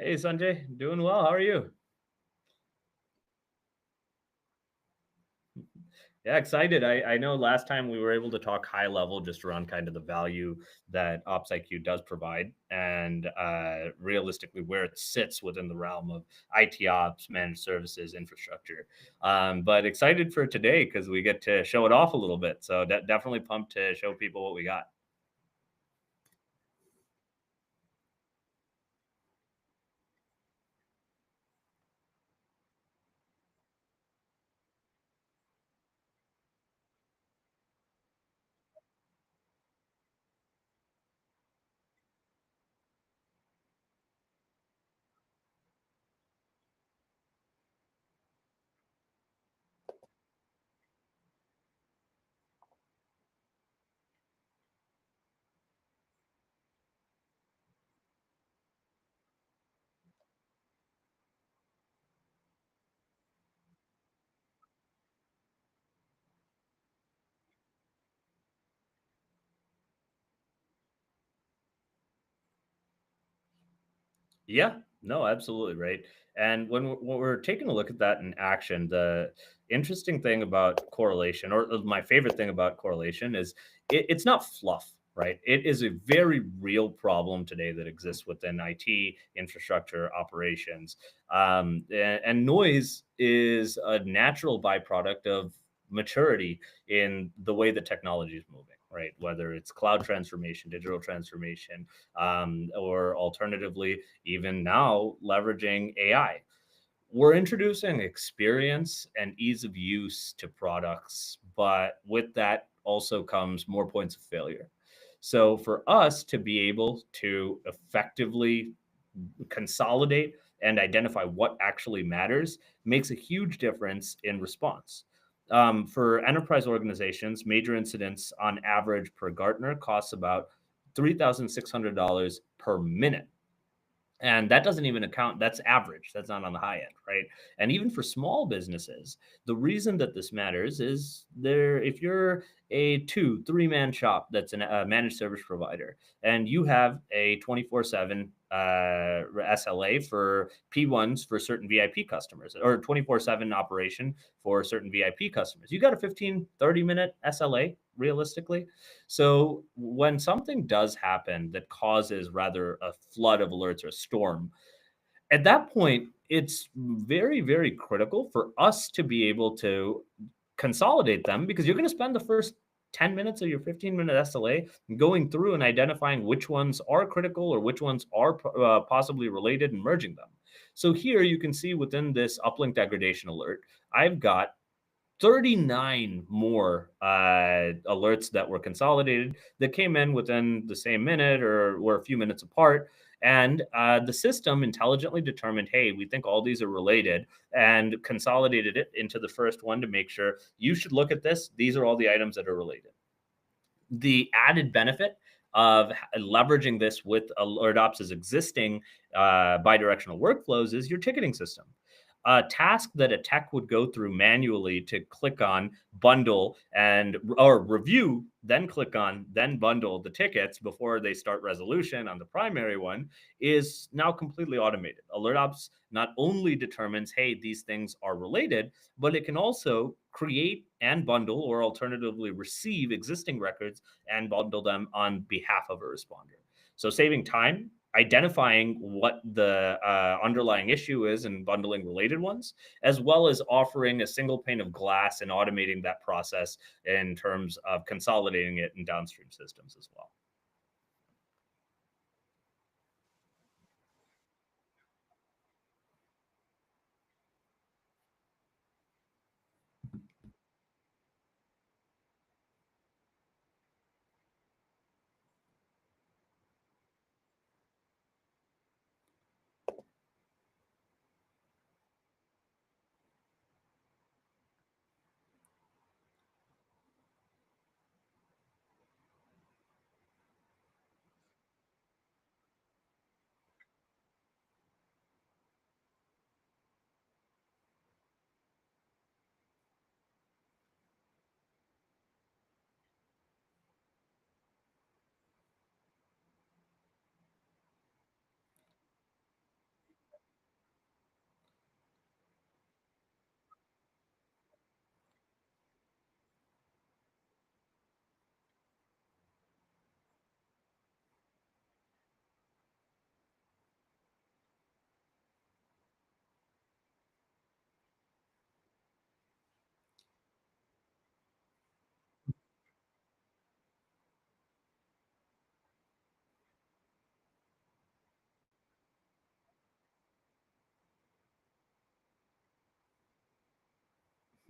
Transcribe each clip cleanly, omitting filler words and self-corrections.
Hey Sanjay, doing well. How are you? Yeah, excited. I know last time we were able to talk high level just around kind of the value that OpsIQ does provide and realistically where it sits within the realm of IT ops, managed services, infrastructure. But excited for today because we get to show it off a little bit. So definitely pumped to show people what we got. Yeah, no, absolutely right. And when we're taking a look at that in action, the interesting thing about correlation, or my favorite thing about correlation, is it's not fluff, right? It is a very real problem today that exists within IT infrastructure operations, and noise is a natural byproduct of maturity in the way that technology is moving, right? Whether it's cloud transformation, digital transformation, or alternatively, even now leveraging AI. We're introducing experience and ease of use to products, but with that also comes more points of failure. So for us to be able to effectively consolidate and identify what actually matters makes a huge difference in response. For enterprise organizations, major incidents on average per Gartner costs about $3,600 per minute, and that doesn't even account, that's average, that's not on the high end, right? And even for small businesses, the reason that this matters is there, if you're a 2 3 man shop that's a managed service provider and you have a 24/7 SLA for P1s for certain VIP customers, or 24/7 operation for certain VIP customers, you got a 15 30 minute SLA realistically. So when something does happen that causes rather a flood of alerts or a storm, at that point, it's very, very critical for us to be able to consolidate them, because you're going to spend the first 10 minutes of your 15-minute SLA going through and identifying which ones are critical or which ones are possibly related and merging them. So here you can see within this uplink degradation alert, I've got 39 more alerts that were consolidated that came in within the same minute or were a few minutes apart. And the system intelligently determined, hey, we think all these are related, and consolidated it into the first one to make sure you should look at this. These are all the items that are related. The added benefit of leveraging this with AlertOps' existing bidirectional workflows is your ticketing system. A task that a tech would go through manually to click on, bundle, and or review, then click on, then bundle the tickets before they start resolution on the primary one, is now completely automated. AlertOps not only determines, hey, these things are related, but it can also create and bundle, or alternatively receive, existing records and bundle them on behalf of a responder. So saving time, identifying what the underlying issue is and bundling related ones, as well as offering a single pane of glass and automating that process in terms of consolidating it in downstream systems as well.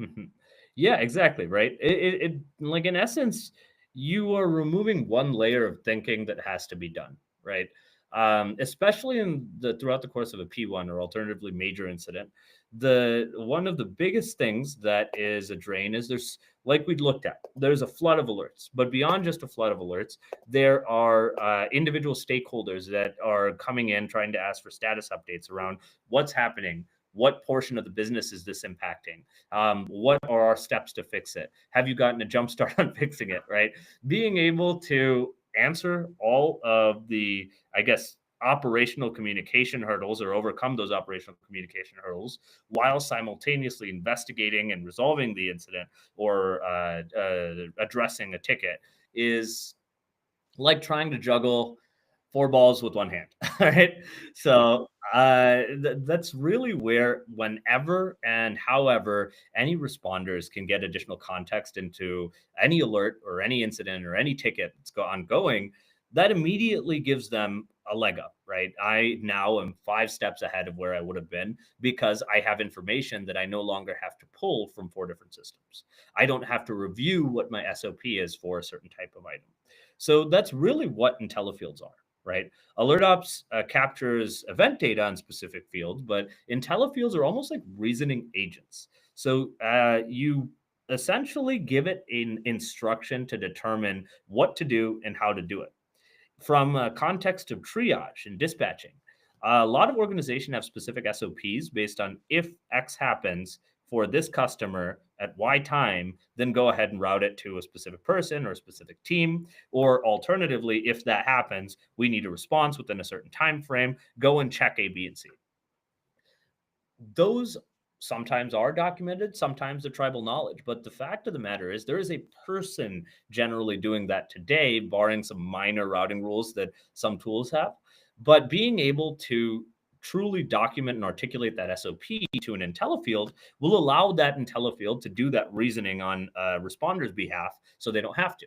Mhm. Yeah, exactly, right? Like, in essence, you are removing one layer of thinking that has to be done, right? Especially in the throughout the course of a P1 or alternatively major incident, the one of the biggest things that is a drain is there's like we looked at, there's a flood of alerts, but beyond just a flood of alerts, there are individual stakeholders that are coming in trying to ask for status updates around what's happening, what portion of the business is this impacting, what are our steps to fix it? Have you gotten a jump start on fixing it? Right? Being able to answer all of the, I guess, operational communication hurdles or overcome those operational communication hurdles while simultaneously investigating and resolving the incident or addressing a ticket is like trying to juggle four balls with one hand. All right. So that's really where, whenever and however, any responders can get additional context into any alert or any incident or any ticket that's ongoing, that immediately gives them a leg up, right? I now am 5 steps ahead of where I would have been because I have information that I no longer have to pull from 4 different systems. I don't have to review what my SOP is for a certain type of item. So that's really what IntelliFields are, right? AlertOps captures event data on specific fields, but IntelliFields are almost like reasoning agents. So you essentially give it an instruction to determine what to do and how to do it. From a context of triage and dispatching, a lot of organizations have specific SOPs based on if X happens for this customer at Y time, then go ahead and route it to a specific person or a specific team. Or alternatively, if that happens, we need a response within a certain time frame. Go and check A, B, and C. Those sometimes are documented, sometimes they're tribal knowledge. But the fact of the matter is, there is a person generally doing that today, barring some minor routing rules that some tools have. But being able to truly document and articulate that SOP to an IntelliField will allow that IntelliField to do that reasoning on responders' behalf so they don't have to.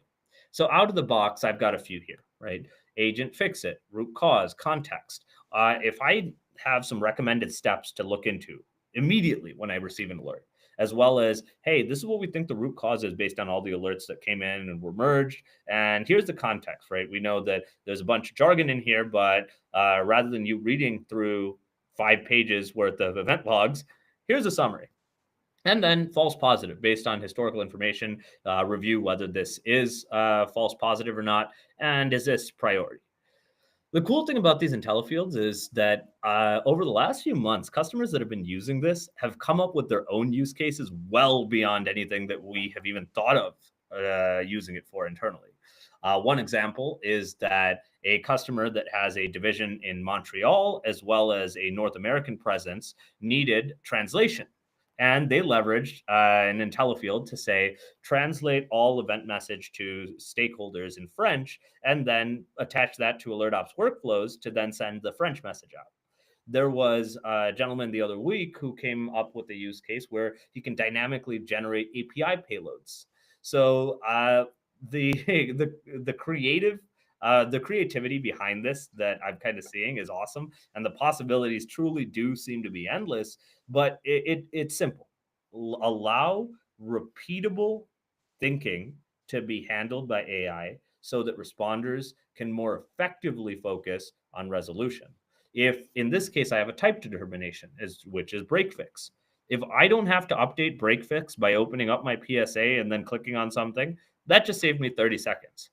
So, out of the box, I've got a few here, right? Agent fix it, root cause, context. If I have some recommended steps to look into immediately when I receive an alert, as well as, hey, this is what we think the root cause is based on all the alerts that came in and were merged. And here's the context, right? We know that there's a bunch of jargon in here, but rather than you reading through 5 pages worth of event logs, here's a summary. And then false positive based on historical information, review whether this is false positive or not, and is this priority. The cool thing about these IntelliFields is that over the last few months, customers that have been using this have come up with their own use cases well beyond anything that we have even thought of using it for internally. One example is that a customer that has a division in Montreal as well as a North American presence needed translation. And they leveraged an IntelliField to say, translate all event message to stakeholders in French, and then attach that to AlertOps workflows to then send the French message out. There was a gentleman the other week who came up with a use case where he can dynamically generate API payloads. So the the creative the creativity behind this that I'm kind of seeing is awesome, and the possibilities truly do seem to be endless. But it's simple. Allow repeatable thinking to be handled by AI so that responders can more effectively focus on resolution. If in this case I have a type determination, which is break fix, if I don't have to update break fix by opening up my PSA and then clicking on something, that just saved me 30 seconds.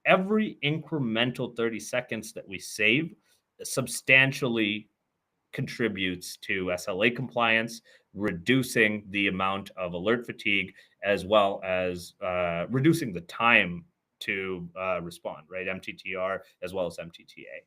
Every incremental 30 seconds that we save substantially contributes to SLA compliance, reducing the amount of alert fatigue, as well as reducing the time to respond, right? MTTR as well as MTTA.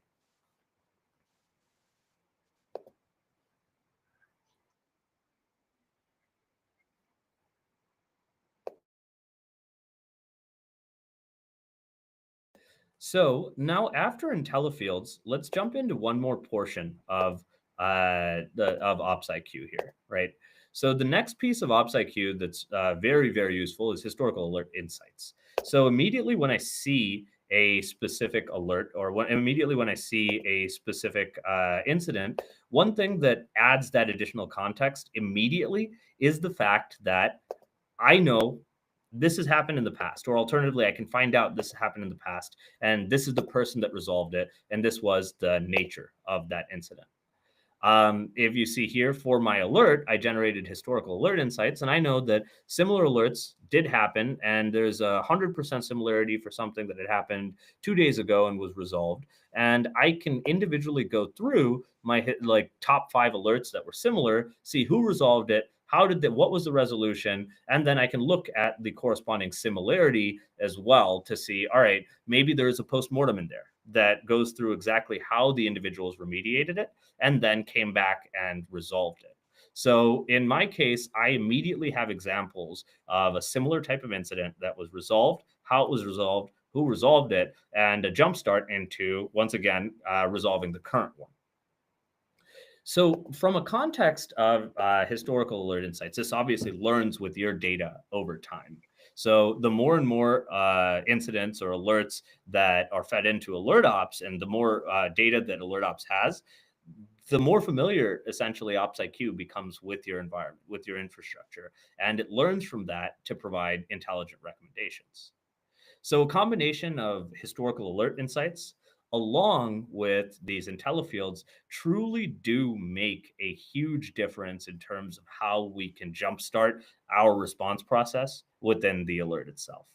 So now, after IntelliFields, let's jump into one more portion of the of OpsIQ here, right? So the next piece of OpsIQ that's very useful is historical alert insights. So immediately when I see a specific alert, or immediately when I see a specific incident, one thing that adds that additional context immediately is the fact that I know this has happened in the past, or alternatively, I can find out this happened in the past, and this is the person that resolved it, and this was the nature of that incident. If you see here for my alert, I generated historical alert insights, and I know that similar alerts did happen, and there's 100% similarity for something that had happened 2 days ago and was resolved. And I can individually go through my like top 5 alerts that were similar, see who resolved it, how did that, what was the resolution, and then I can look at the corresponding similarity as well to see, all right, maybe there's a postmortem in there that goes through exactly how the individuals remediated it and then came back and resolved it. So in my case, I immediately have examples of a similar type of incident that was resolved, how it was resolved, who resolved it, and a jumpstart into, once again, resolving the current one. So, from a context of historical alert insights, this obviously learns with your data over time. So, the more and more incidents or alerts that are fed into Alert Ops, and the more data that Alert Ops has, the more familiar essentially Ops IQ becomes with your environment, with your infrastructure, and it learns from that to provide intelligent recommendations. So, a combination of historical alert insights along with these IntelliFields truly do make a huge difference in terms of how we can jumpstart our response process within the alert itself.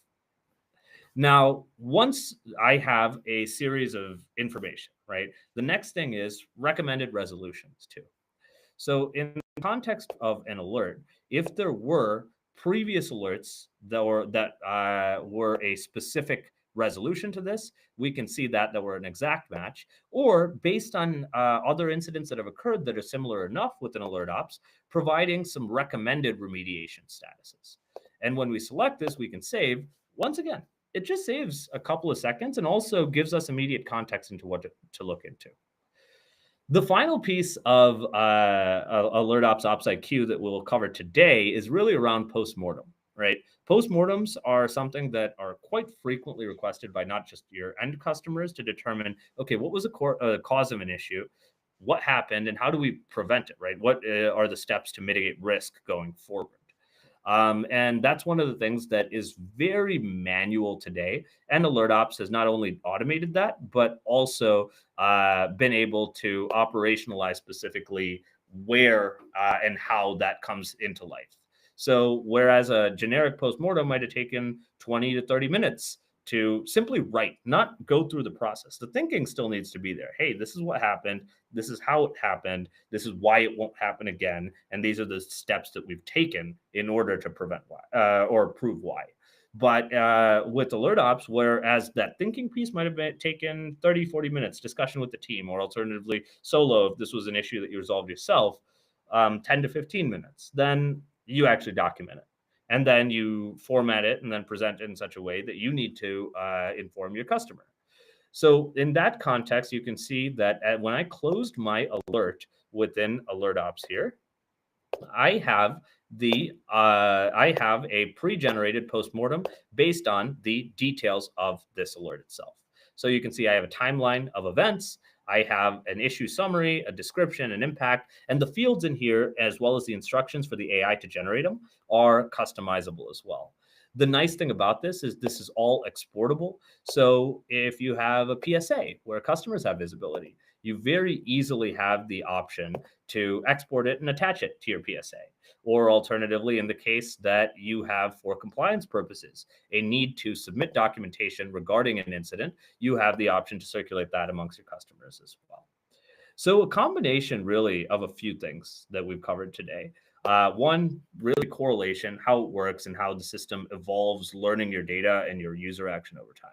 Now, once I have a series of information, right, the next thing is recommended resolutions too. So, in the context of an alert, if there were previous alerts that were a specific resolution to this, we can see that were an exact match, or based on other incidents that have occurred that are similar enough with an alert ops, providing some recommended remediation statuses. And when we select this, we can save. Once again, it just saves a couple of seconds and also gives us immediate context into what to look into. The final piece of Alert Ops IQ that we'll cover today is really around postmortem, right? Postmortems are something that are quite frequently requested by not just your end customers to determine, okay, what was the cause of an issue, what happened, and how do we prevent it, right? What are the steps to mitigate risk going forward? And that's one of the things that is very manual today. And Alert Ops has not only automated that, but also been able to operationalize specifically where and how that comes into life. So, whereas a generic postmortem might have taken 20 to 30 minutes to simply write, not go through the process, the thinking still needs to be there. Hey, this is what happened. This is how it happened. This is why it won't happen again. And these are the steps that we've taken in order to prevent why or prove why. But with Alert Ops, whereas that thinking piece might have been taken 30, 40 minutes, discussion with the team, or alternatively solo, if this was an issue that you resolved yourself, 10 to 15 minutes, then you actually document it. And then you format it and then present it in such a way that you need to inform your customer. So in that context, you can see that when I closed my alert within Alert Ops here, I have I have a pre-generated postmortem based on the details of this alert itself. So you can see I have a timeline of events. I have an issue summary, a description, an impact, and the fields in here, as well as the instructions for the AI to generate them, are customizable as well. The nice thing about this is all exportable. So if you have a PSA where customers have visibility, you very easily have the option to export it and attach it to your PSA. Or alternatively, in the case that you have, for compliance purposes, a need to submit documentation regarding an incident, you have the option to circulate that amongst your customers as well. So, a combination really of a few things that we've covered today. One, really correlation, how it works and how the system evolves, learning your data and your user action over time.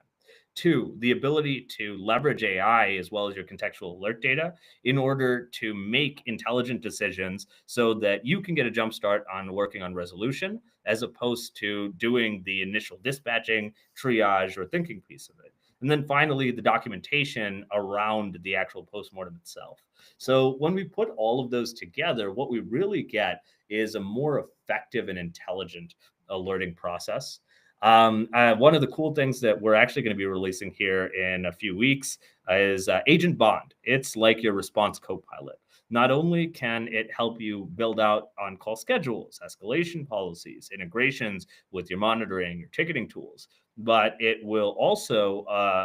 Two, the ability to leverage AI as well as your contextual alert data in order to make intelligent decisions so that you can get a jump start on working on resolution as opposed to doing the initial dispatching, triage, or thinking piece of it. And then finally, the documentation around the actual postmortem itself. So when we put all of those together, what we really get is a more effective and intelligent alerting process. One of the cool things that we're actually going to be releasing here in a few weeks is Agent Bond. It's like your response co-pilot. Not only can it help you build out on-call schedules, escalation policies, integrations with your monitoring, your ticketing tools, but it will also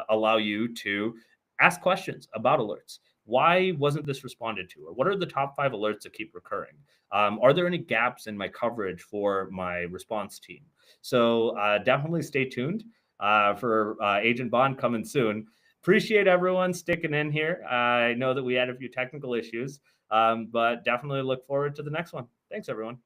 allow you to ask questions about alerts. Why wasn't this responded to? Or what are the top 5 alerts that keep recurring? Are there any gaps in my coverage for my response team? So definitely stay tuned for Agent Bond coming soon. Appreciate everyone sticking in here. I know that we had a few technical issues, but definitely look forward to the next one. Thanks, everyone.